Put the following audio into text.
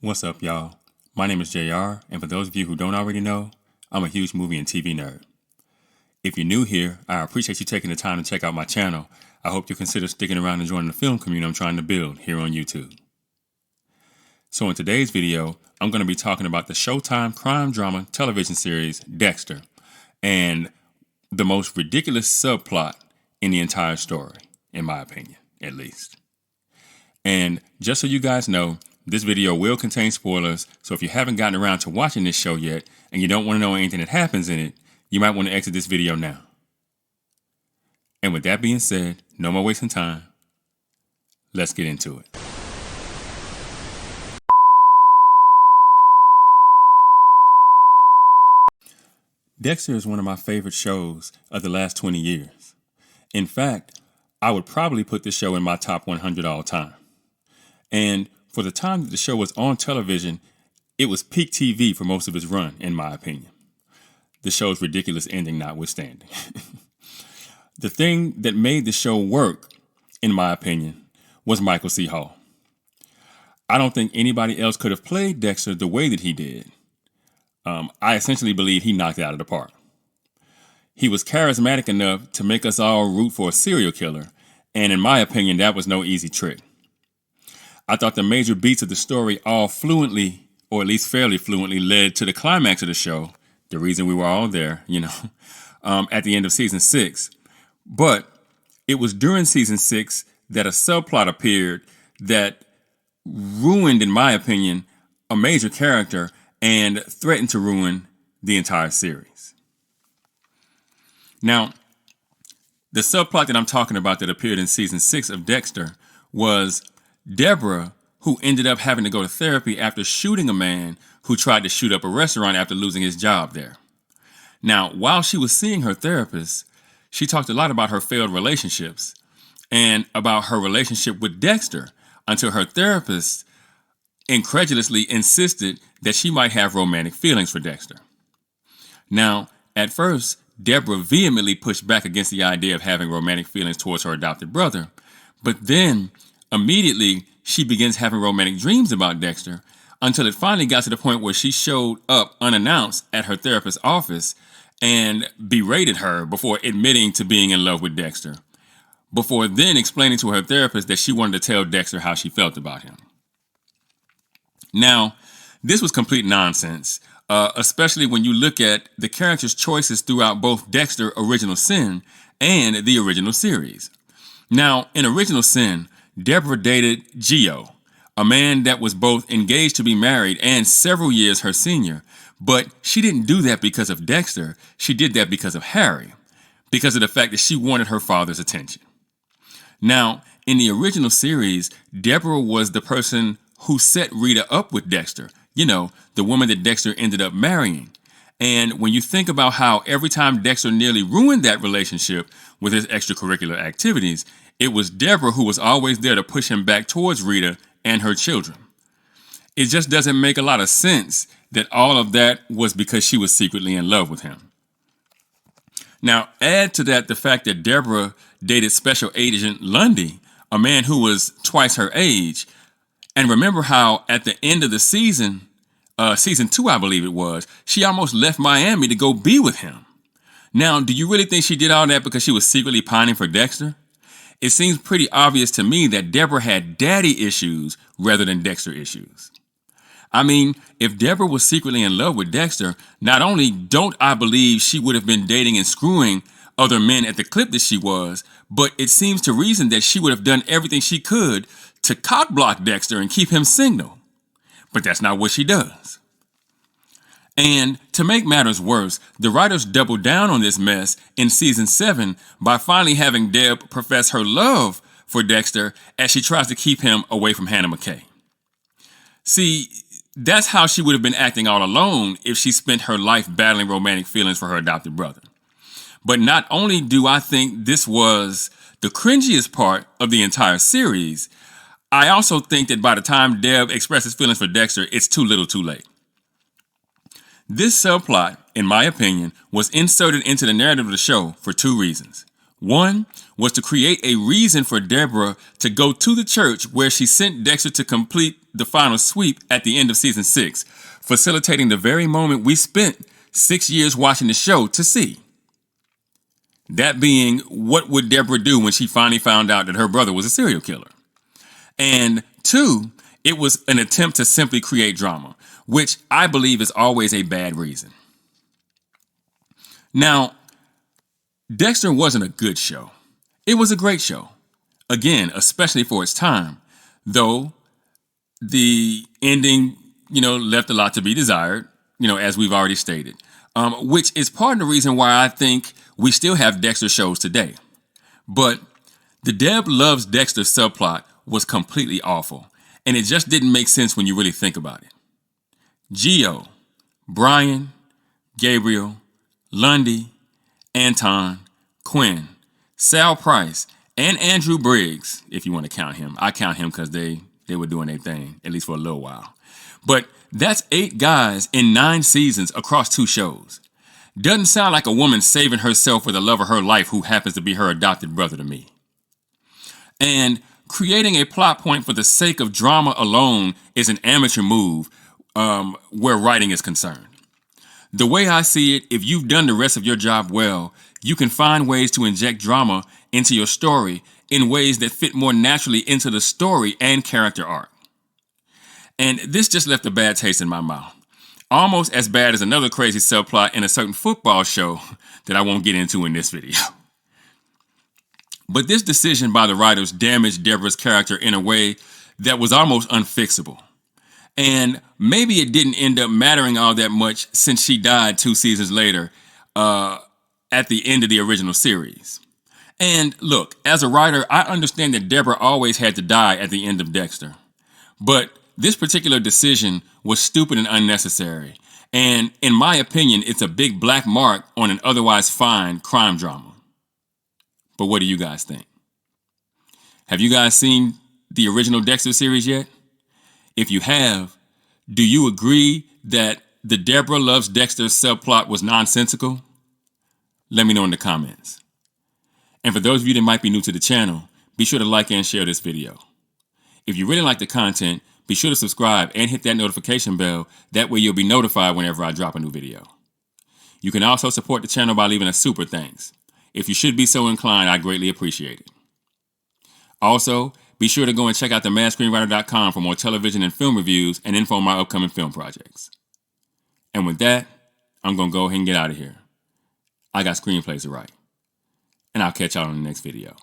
What's up, y'all? My name is JR, and for those of you who don't already know, I'm a huge movie and TV nerd. If you're new here, I appreciate you taking the time to check out my channel. I hope you consider sticking around and joining the film community I'm trying to build here on YouTube. So in today's video, I'm going to be talking about the Showtime crime drama television series Dexter and the most ridiculous subplot in the entire story, in my opinion, at least. And just so you guys know, this video will contain spoilers, so if you haven't gotten around to watching this show yet and you don't want to know anything that happens in it, you might want to exit this video now. And with that being said, no more wasting time. Let's get into it. Dexter is one of my favorite shows of the last 20 years. In fact, I would probably put this show in my top 100 all time. And for the time that the show was on television, it was peak TV for most of its run, in my opinion. The show's ridiculous ending notwithstanding. The thing that made the show work, in my opinion, was Michael C. Hall. I don't think anybody else could have played Dexter the way that he did. I essentially believe he knocked it out of the park. He was charismatic enough to make us all root for a serial killer, and in my opinion, that was no easy trick. I thought the major beats of the story all fluently, or at least fairly fluently, led to the climax of the show, the reason we were all there, at the end of season 6. But it was during season 6 that a subplot appeared that ruined, in my opinion, a major character and threatened to ruin the entire series. Now, the subplot that I'm talking about that appeared in season 6 of Dexter was Deborah, who ended up having to go to therapy after shooting a man who tried to shoot up a restaurant after losing his job there. Now, while she was seeing her therapist, she talked a lot about her failed relationships and about her relationship with Dexter until her therapist incredulously insisted that she might have romantic feelings for Dexter. Now, at first, Deborah vehemently pushed back against the idea of having romantic feelings towards her adopted brother, but then immediately, she begins having romantic dreams about Dexter until it finally got to the point where she showed up unannounced at her therapist's office and berated her before admitting to being in love with Dexter, before then explaining to her therapist that she wanted to tell Dexter how she felt about him. Now, this was complete nonsense, especially when you look at the character's choices throughout both Dexter Original Sin and the original series. Now, in Original Sin, Deborah dated Gio, a man that was both engaged to be married and several years her senior, but she didn't do that because of Dexter. She did that because of Harry, because of the fact that she wanted her father's attention. Now, in the original series, Deborah was the person who set Rita up with Dexter, the woman that Dexter ended up marrying. And when you think about how every time Dexter nearly ruined that relationship with his extracurricular activities, it was Deborah who was always there to push him back towards Rita and her children. It just doesn't make a lot of sense that all of that was because she was secretly in love with him. Now, add to that the fact that Deborah dated Special Agent Lundy, a man who was twice her age. And remember how at the end of the season 2, I believe it was, she almost left Miami to go be with him. Now, do you really think she did all that because she was secretly pining for Dexter? It seems pretty obvious to me that Deborah had daddy issues rather than Dexter issues. I mean, if Deborah was secretly in love with Dexter, not only don't I believe she would have been dating and screwing other men at the clip that she was, but it seems to reason that she would have done everything she could to cockblock Dexter and keep him single. But that's not what she does. And to make matters worse, the writers doubled down on this mess in season 7 by finally having Deb profess her love for Dexter as she tries to keep him away from Hannah McKay. See, that's how she would have been acting all alone if she spent her life battling romantic feelings for her adopted brother. But not only do I think this was the cringiest part of the entire series, I also think that by the time Deb expresses feelings for Dexter, it's too little too late. This subplot, in my opinion, was inserted into the narrative of the show for 2 reasons. One was to create a reason for Deborah to go to the church where she sent Dexter to complete the final sweep at the end of season 6, facilitating the very moment we spent 6 years watching the show to see. That being, what would Deborah do when she finally found out that her brother was a serial killer? And 2, it was an attempt to simply create drama, which I believe is always a bad reason. Now, Dexter wasn't a good show. It was a great show. Again, especially for its time, though the ending, left a lot to be desired, as we've already stated, which is part of the reason why I think we still have Dexter shows today. But the Deb loves Dexter subplot was completely awful, and it just didn't make sense when you really think about it. Gio, Brian, Gabriel, Lundy, Anton, Quinn, Sal Price, and Andrew Briggs, if you want to count him. I count him because they were doing their thing, at least for a little while. But that's 8 guys in 9 seasons across 2 shows. Doesn't sound like a woman saving herself for the love of her life who happens to be her adopted brother to me. And creating a plot point for the sake of drama alone is an amateur move where writing is concerned. The way I see it, if you've done the rest of your job well, you can find ways to inject drama into your story in ways that fit more naturally into the story and character arc. And this just left a bad taste in my mouth. Almost as bad as another crazy subplot in a certain football show that I won't get into in this video. But this decision by the writers damaged Deborah's character in a way that was almost unfixable. And maybe it didn't end up mattering all that much since she died 2 seasons later at the end of the original series. And look, as a writer, I understand that Deborah always had to die at the end of Dexter. But this particular decision was stupid and unnecessary. And in my opinion, it's a big black mark on an otherwise fine crime drama. But what do you guys think? Have you guys seen the original Dexter series yet? If you have, do you agree that the Deborah loves Dexter subplot was nonsensical? Let me know in the comments. And for those of you that might be new to the channel, be sure to like and share this video. If you really like the content, be sure to subscribe and hit that notification bell. That way you'll be notified whenever I drop a new video. You can also support the channel by leaving a super thanks. If you should be so inclined, I greatly appreciate it. Also, be sure to go and check out themaskscreenwriter.com for more television and film reviews and info on my upcoming film projects. And with that, I'm going to go ahead and get out of here. I got screenplays to write. And I'll catch y'all in the next video.